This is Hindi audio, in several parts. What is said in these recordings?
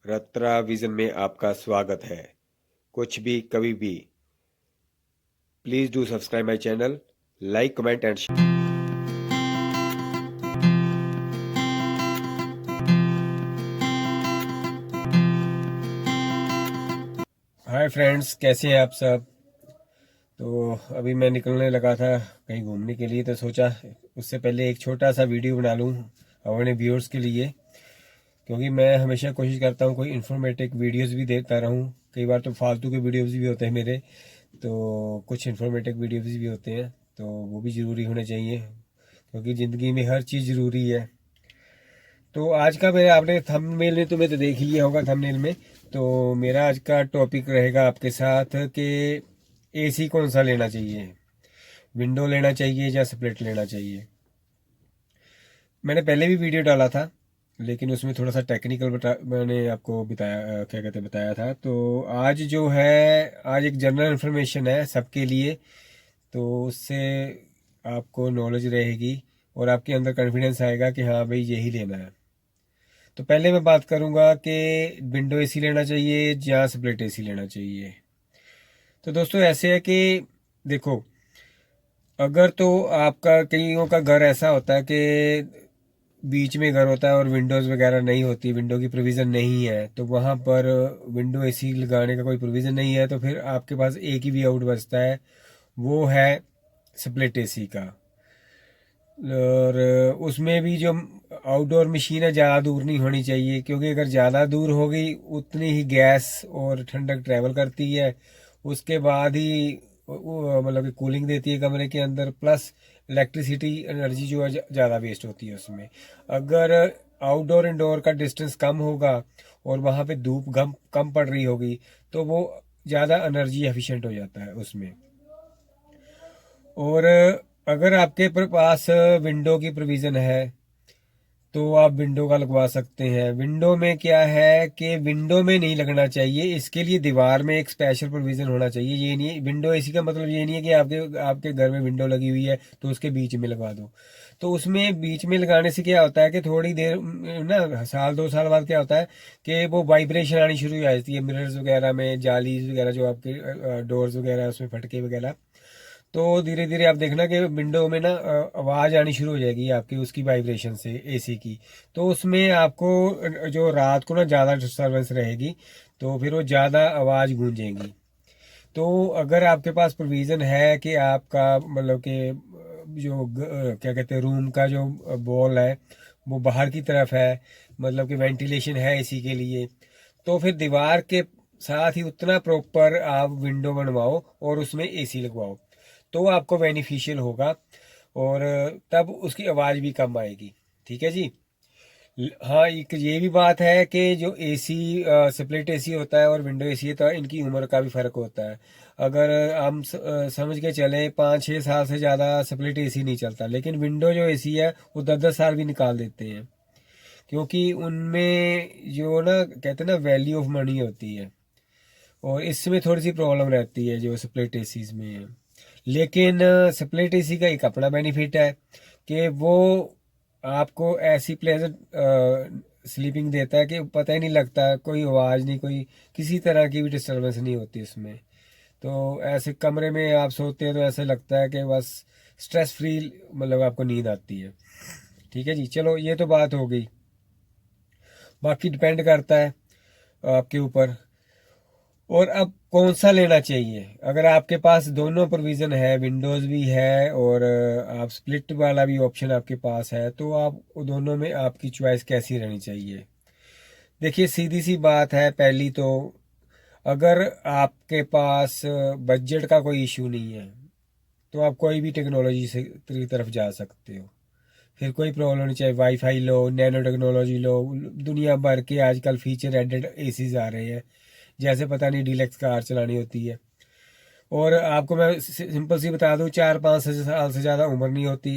रत्रा विजन में आपका स्वागत है। कुछ भी कभी भी। Please do subscribe my channel, like comment and hi friends, कैसे हैं आप सब। तो अभी मैं निकलने लगा था कहीं घूमने के लिए, तो सोचा उससे पहले एक छोटा सा वीडियो बना लूं अपने व्यूअर्स के लिए, क्योंकि मैं हमेशा कोशिश करता हूं कोई इन्फॉर्मेटिव वीडियोस भी देता रहूं। कई बार तो फालतू के वीडियोस भी होते हैं मेरे, तो कुछ इन्फॉर्मेटिव वीडियोस भी होते हैं, तो वो भी ज़रूरी होने चाहिए, क्योंकि ज़िंदगी में हर चीज़ ज़रूरी है। तो आज का मेरा आपने थंबनेल में तुम्हें तो देख ही लिया होगा थंबनेल में। तो मेरा आज का टॉपिक रहेगा आपके साथ कि एसी कौन सा लेना चाहिए, विंडो लेना चाहिए या स्प्लिट लेना चाहिए। मैंने पहले भी वीडियो डाला था, लेकिन उसमें थोड़ा सा टेक्निकल मैंने आपको बताया, क्या कहते हैं, बताया था। तो आज जो है, आज एक जनरल इन्फॉर्मेशन है सबके लिए, तो उससे आपको नॉलेज रहेगी और आपके अंदर कॉन्फिडेंस आएगा कि हाँ भाई यही लेना है। तो पहले मैं बात करूंगा कि विंडो एसी लेना चाहिए या स्प्लिट एसी लेना चाहिए। तो दोस्तों ऐसे है कि देखो, अगर तो आपका, कईयों का घर ऐसा होता है कि बीच में घर होता है और विंडोज़ वगैरह नहीं होती, विंडो की प्रोविज़न नहीं है, तो वहाँ पर विंडो एसी लगाने का कोई प्रोविज़न नहीं है, तो फिर आपके पास एक ही वे आउट बचता है, वो है स्प्लिट एसी का। और उसमें भी जो आउटडोर मशीन है ज़्यादा दूर नहीं होनी चाहिए, क्योंकि अगर ज़्यादा दूर होगी उतनी ही गैस और ठंडक ट्रैवल करती है, उसके बाद ही मतलब कि कूलिंग देती है कमरे के अंदर, प्लस इलेक्ट्रिसिटी एनर्जी जो है ज़्यादा वेस्ट होती है उसमें। अगर आउटडोर इंडोर का डिस्टेंस कम होगा और वहाँ पे धूप कम कम पड़ रही होगी, तो वो ज़्यादा एनर्जी एफिशिएंट हो जाता है उसमें। और अगर आपके पास विंडो की प्रोविज़न है, तो आप विंडो का लगवा सकते हैं। विंडो में क्या है कि विंडो में नहीं लगना चाहिए, इसके लिए दीवार में एक स्पेशल प्रोविज़न होना चाहिए। ये नहीं है विंडो एसी का मतलब, ये नहीं है कि आपके आपके घर में विंडो लगी हुई है तो उसके बीच में लगा दो। तो उसमें बीच में लगाने से क्या होता है कि थोड़ी देर ना, साल 2 साल बाद क्या होता है कि वो वाइब्रेशन आनी शुरू हो जाती है मिरर्स वगैरह में, जाली वगैरह जो आपके डोर्स वगैरह है उसमें, फटके वगैरह। तो धीरे धीरे आप देखना कि विंडो में ना आवाज़ आनी शुरू हो जाएगी आपकी उसकी वाइब्रेशन से, एसी की। तो उसमें आपको जो रात को ना ज़्यादा डिस्टर्बेंस रहेगी, तो फिर वो ज़्यादा आवाज़ गूंजेगी। तो अगर आपके पास प्रोविज़न है कि आपका मतलब कि जो क्या कहते हैं, रूम का जो वॉल है वो बाहर की तरफ है, मतलब कि वेंटिलेशन है एसी के लिए, तो फिर दीवार के साथ ही उतना प्रॉपर आप विंडो बनवाओ और उसमें एसी लगवाओ, तो आपको बेनिफिशियल होगा। और तब उसकी आवाज़ भी कम आएगी। ठीक है जी। हाँ, एक ये भी बात है कि जो एसी, स्प्लिट एसी होता है और विंडो एसी होता है, इनकी उम्र का भी फ़र्क होता है। अगर हम समझ के चलें 5-6 साल से ज़्यादा स्प्लिट एसी नहीं चलता, लेकिन विंडो जो एसी है वो 10-10 साल भी निकाल देते हैं, क्योंकि उनमें जो ना कहते हैं ना, वैल्यू ऑफ मनी होती है, और इसमें थोड़ी सी प्रॉब्लम रहती है जो स्प्लिट एसीज में है। लेकिन स्प्लिट एसी का एक अपना बेनिफिट है कि वो आपको ऐसी प्लेजेंट स्लीपिंग देता है कि पता ही नहीं लगता, कोई आवाज़ नहीं, कोई किसी तरह की भी डिस्टर्बेंस नहीं होती उसमें। तो ऐसे कमरे में आप सोते हैं तो ऐसे लगता है कि बस स्ट्रेस फ्री, मतलब आपको नींद आती है। ठीक है जी, चलो ये तो बात हो गई। बाकी डिपेंड करता है आपके ऊपर। और अब कौन सा लेना चाहिए, अगर आपके पास दोनों प्रोविज़न है, विंडोज़ भी है और आप स्प्लिट वाला भी ऑप्शन आपके पास है, तो आप दोनों में आपकी चॉइस कैसी रहनी चाहिए। देखिए, सीधी सी बात है, पहली तो अगर आपके पास बजट का कोई इशू नहीं है, तो आप कोई भी टेक्नोलॉजी से की तरफ जा सकते हो, फिर कोई प्रॉब्लम नहीं। चाहे वाईफाई लो, नैनो टेक्नोलॉजी लो, दुनिया भर के आजकल फीचर एडेड एसीज आ रहे हैं, जैसे पता नहीं डीलक्स कार चलानी होती है। और आपको मैं सिंपल सी बता दूं, 4-5 साल से ज़्यादा उम्र नहीं होती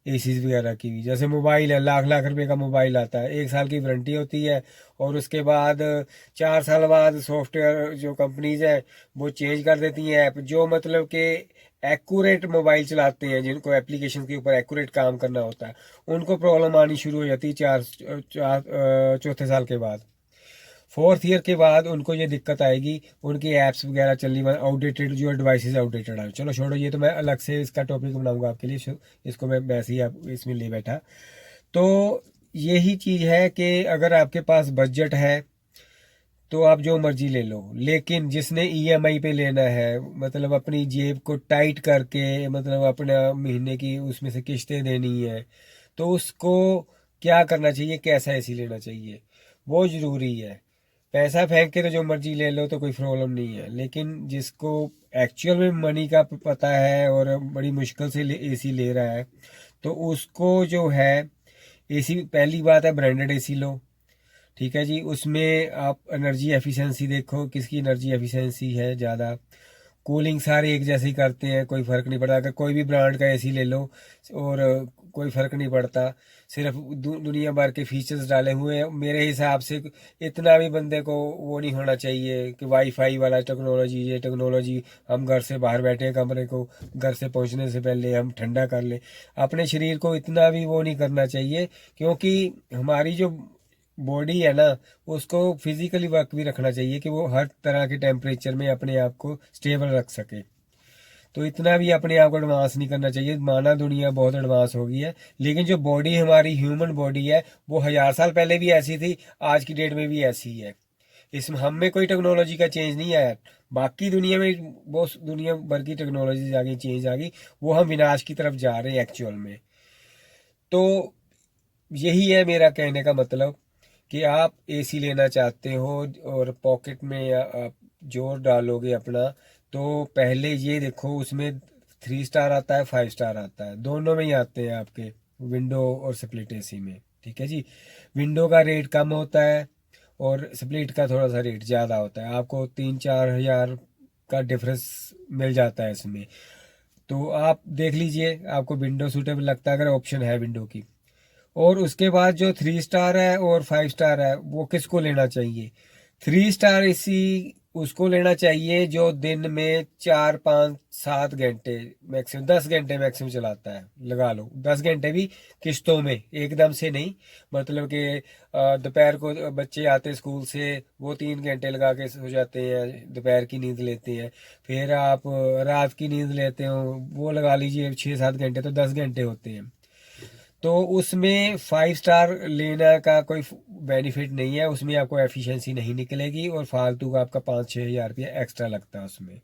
एसीज वगैरह की भी। जैसे मोबाइल है, लाख लाख रुपए का मोबाइल आता है, 1 साल की वारंटी होती है, और उसके बाद 4 साल बाद सॉफ्टवेयर जो कंपनीज है वो चेंज कर देती हैं ऐप, जो मतलब कि एक्यूरेट मोबाइल चलाते हैं, जिनको एप्लीकेशन के ऊपर एक्यूरेट काम करना होता है, उनको प्रॉब्लम आनी शुरू हो जाती है 4 4 चौथे साल के बाद। 4th ईयर के बाद उनको ये दिक्कत आएगी, उनकी ऐप्स वगैरह चलनी बंद, आउटडेटेड जो डिवाइसेस आउटडेटेड है। चलो छोड़ो, ये तो मैं अलग से इसका टॉपिक बनाऊंगा आपके लिए, इसको मैं वैसे ही आप इसमें ले बैठा। तो यही चीज़ है कि अगर आपके पास बजट है तो आप जो मर्जी ले लो, लेकिन जिसने ईएमआई पे लेना है, मतलब अपनी जेब को टाइट करके, मतलब अपना महीने की उसमें से किस्तें देनी है, तो उसको क्या करना चाहिए, कैसा एसी लेना चाहिए, वो ज़रूरी है। पैसा फेंक के तो जो मर्जी ले लो तो कोई प्रॉब्लम नहीं है, लेकिन जिसको एक्चुअल में मनी का पता है और बड़ी मुश्किल से एसी ले रहा है, तो उसको जो है एसी, पहली बात है ब्रांडेड एसी लो। ठीक है जी, उसमें आप एनर्जी एफिशिएंसी देखो, किसकी एनर्जी एफिशिएंसी है ज़्यादा। कूलिंग सारे एक जैसे ही करते हैं, कोई फ़र्क नहीं पड़ता, अगर कोई भी ब्रांड का एसी ले लो और कोई फ़र्क नहीं पड़ता, सिर्फ दुनिया भर के फीचर्स डाले हुए हैं मेरे हिसाब से। इतना भी बंदे को वो नहीं होना चाहिए कि वाईफाई वाला टेक्नोलॉजी, ये टेक्नोलॉजी हम घर से बाहर बैठे हैं, कमरे को घर से पहुंचने से पहले हम ठंडा कर लें। अपने शरीर को इतना भी वो नहीं करना चाहिए, क्योंकि हमारी जो बॉडी है ना, उसको फिजिकली वर्क भी रखना चाहिए कि वो हर तरह के टेम्परेचर में अपने आप को स्टेबल रख सके। तो इतना भी अपने आप को एडवांस नहीं करना चाहिए। माना दुनिया बहुत एडवांस हो गई है, लेकिन जो बॉडी हमारी ह्यूमन बॉडी है वो 1000 साल पहले भी ऐसी थी, आज की डेट में भी ऐसी ही है। इसमें हम में कोई टेक्नोलॉजी का चेंज नहीं आया। बाकी दुनिया में बहुत दुनिया भर की टेक्नोलॉजी आ गई, चेंज आ गई, वो हम विनाश की तरफ जा रहे हैं एक्चुअल में। तो यही है मेरा कहने का मतलब कि आप एसी लेना चाहते हो और पॉकेट में आप जोर डालोगे अपना, तो पहले ये देखो उसमें 3 स्टार आता है, 5 स्टार आता है, दोनों में ही आते हैं आपके विंडो और स्प्लिट एसी में। ठीक है जी, विंडो का रेट कम होता है और स्प्लिट का थोड़ा सा रेट ज़्यादा होता है, आपको 3-4 हज़ार का डिफरेंस मिल जाता है इसमें। तो आप देख लीजिए आपको विंडो सूटेबल लगता है, अगर ऑप्शन है विंडो की। और उसके बाद जो 3 स्टार है और 5 स्टार है, वो किसको लेना चाहिए? 3 स्टार एसी उसको लेना चाहिए जो दिन में 4-5-7 घंटे मैक्सिमम, 10 घंटे मैक्सिमम चलाता है, लगा लो 10 घंटे भी किश्तों में, एकदम से नहीं। मतलब कि दोपहर को बच्चे आते स्कूल से, वो 3 घंटे लगा के सो जाते हैं, दोपहर की नींद लेते हैं। फिर आप रात की नींद लेते हो, वो लगा लीजिए 6-7 घंटे, तो 10 घंटे होते हैं। तो उसमें 5 स्टार लेने का कोई बेनिफिट नहीं है, उसमें आपको एफिशिएंसी नहीं निकलेगी और फालतू का आपका 5-6 हज़ार रुपया एक्स्ट्रा लगता है उसमें।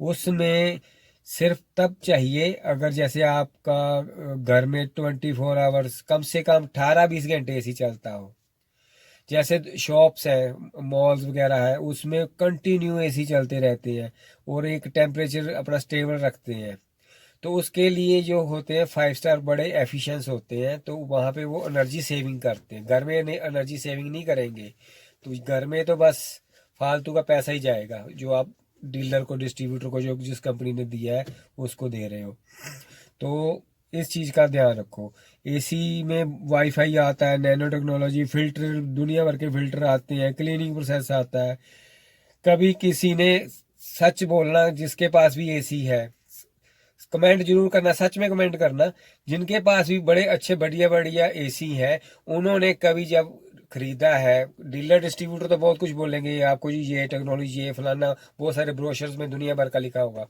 उसमें सिर्फ तब चाहिए अगर जैसे आपका घर में 24 आवर्स कम से कम 18-20 घंटे एसी चलता हो। जैसे शॉप्स है, मॉल्स वगैरह है, उसमें कंटिन्यू एसी चलते रहते हैं और एक टेम्परेचर अपना स्टेबल रखते हैं। तो उसके लिए जो होते हैं 5 स्टार बड़े एफिशिएंस होते हैं, तो वहाँ पे वो एनर्जी सेविंग करते हैं। घर में एनर्जी सेविंग नहीं करेंगे, तो घर में तो बस फालतू का पैसा ही जाएगा, जो आप डीलर को, डिस्ट्रीब्यूटर को, जो जिस कंपनी ने दिया है उसको दे रहे हो। तो इस चीज़ का ध्यान रखो। एसी में वाईफाई आता है, नैनो टेक्नोलॉजी, फिल्टर, दुनिया भर के फिल्टर आते हैं, क्लीनिंग प्रोसेस आता है। कभी किसी ने सच बोलना, जिसके पास भी एसी है, कमेंट जरूर करना, सच में कमेंट करना, जिनके पास भी बड़े अच्छे बढ़िया बढ़िया एसी है, उन्होंने कभी जब खरीदा है, डीलर डिस्ट्रीब्यूटर तो बहुत कुछ बोलेंगे आपको जी, ये टेक्नोलॉजी, ये फलाना, बहुत सारे ब्रोशर्स में दुनिया भर का लिखा होगा,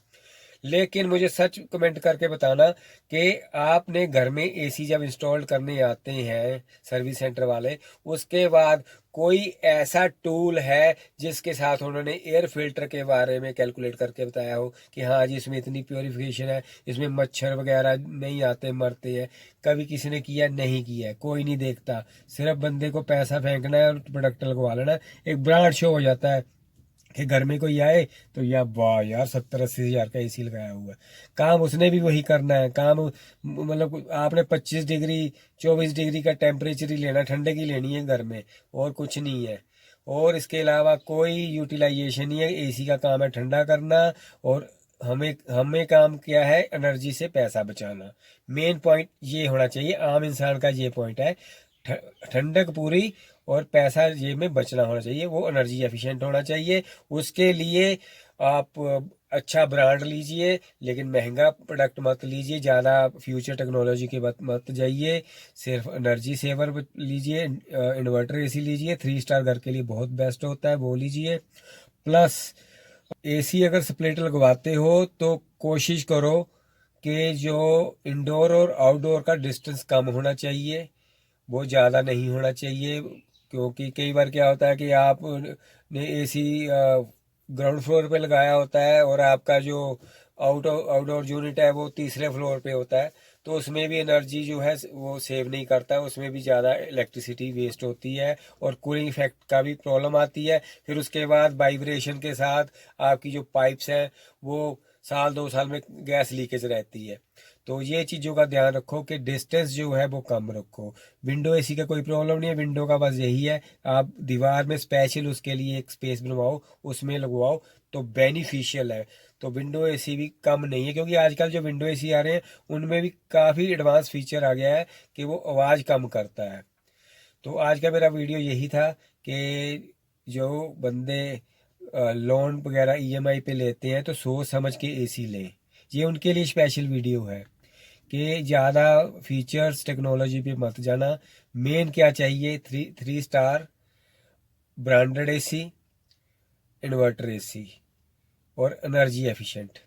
लेकिन मुझे सच कमेंट करके बताना कि आपने घर में एसी जब इंस्टॉल करने आते हैं सर्विस सेंटर वाले, उसके बाद कोई ऐसा टूल है जिसके साथ उन्होंने एयर फिल्टर के बारे में कैलकुलेट करके बताया हो कि हाँ जी इसमें इतनी प्योरीफिकेशन है, इसमें मच्छर वगैरह नहीं आते, मरते हैं? कभी किसी ने किया? नहीं किया है, कोई नहीं देखता। सिर्फ बंदे को पैसा फेंकना है और प्रोडक्ट लगवा लेना, एक ब्रांड शो हो जाता है कि घर में कोई आए तो या वाह यार 70-80 हज़ार का एसी लगाया हुआ है। काम उसने भी वही करना है, काम मतलब आपने 25 डिग्री 24 डिग्री का टेम्परेचर ही लेना, ठंडे की लेनी है घर में, और कुछ नहीं है। और इसके अलावा कोई यूटिलाइजेशन नहीं है, एसी का काम है ठंडा करना। और हमें हमें काम क्या है, एनर्जी से पैसा बचाना। मेन पॉइंट ये होना चाहिए, आम इंसान का ये पॉइंट है, ठंडक पूरी और पैसा जेब में बचना होना चाहिए, वो एनर्जी एफिशिएंट होना चाहिए। उसके लिए आप अच्छा ब्रांड लीजिए, लेकिन महंगा प्रोडक्ट मत लीजिए, ज़्यादा फ्यूचर टेक्नोलॉजी के मत मत जाइए। सिर्फ एनर्जी सेवर लीजिए, इन्वर्टर एसी लीजिए, 3 स्टार घर के लिए बहुत बेस्ट होता है, वो लीजिए। प्लस एसी अगर स्प्लिट लगवाते हो तो कोशिश करो कि जो इंडोर और आउटडोर का डिस्टेंस कम होना चाहिए, वो ज़्यादा नहीं होना चाहिए। क्योंकि कई बार क्या होता है कि आप ने एसी ग्राउंड फ्लोर पे लगाया होता है और आपका जो आउटडोर यूनिट है वो तीसरे फ्लोर पे होता है, तो उसमें भी एनर्जी जो है वो सेव नहीं करता है, उसमें भी ज़्यादा इलेक्ट्रिसिटी वेस्ट होती है और कूलिंग इफेक्ट का भी प्रॉब्लम आती है। फिर उसके बाद वाइब्रेशन के साथ आपकी जो पाइप्स हैं वो साल 2 साल में गैस लीकेज रहती है। तो ये चीज़ों का ध्यान रखो कि डिस्टेंस जो है वो कम रखो। विंडो एसी का कोई प्रॉब्लम नहीं है, विंडो का बस यही है, आप दीवार में स्पेशल उसके लिए एक स्पेस बनवाओ, उसमें लगवाओ तो बेनिफिशियल है। तो विंडो एसी भी कम नहीं है, क्योंकि आजकल जो विंडो एसी आ रहे हैं उनमें भी काफ़ी एडवांस फीचर आ गया है कि वो आवाज़ कम करता है। तो आज का मेरा वीडियो यही था कि जो बंदे लोन वगैरह ईएमआई पे लेते हैं तो सोच समझ के एसी लें। ये उनके लिए स्पेशल वीडियो है कि ज़्यादा फीचर्स टेक्नोलॉजी पे मत जाना। मेन क्या चाहिए, three star branded AC, inverter AC और एनर्जी एफिशिएंट।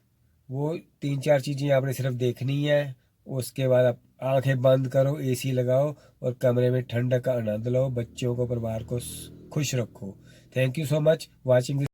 वो 3 4 चीज़ें आपने सिर्फ देखनी है। उसके बाद आप आंखें बंद करो, एसी लगाओ और कमरे में ठंडक का आनंद लो, बच्चों को परिवार को खुश रखो। Thank you so much watching this.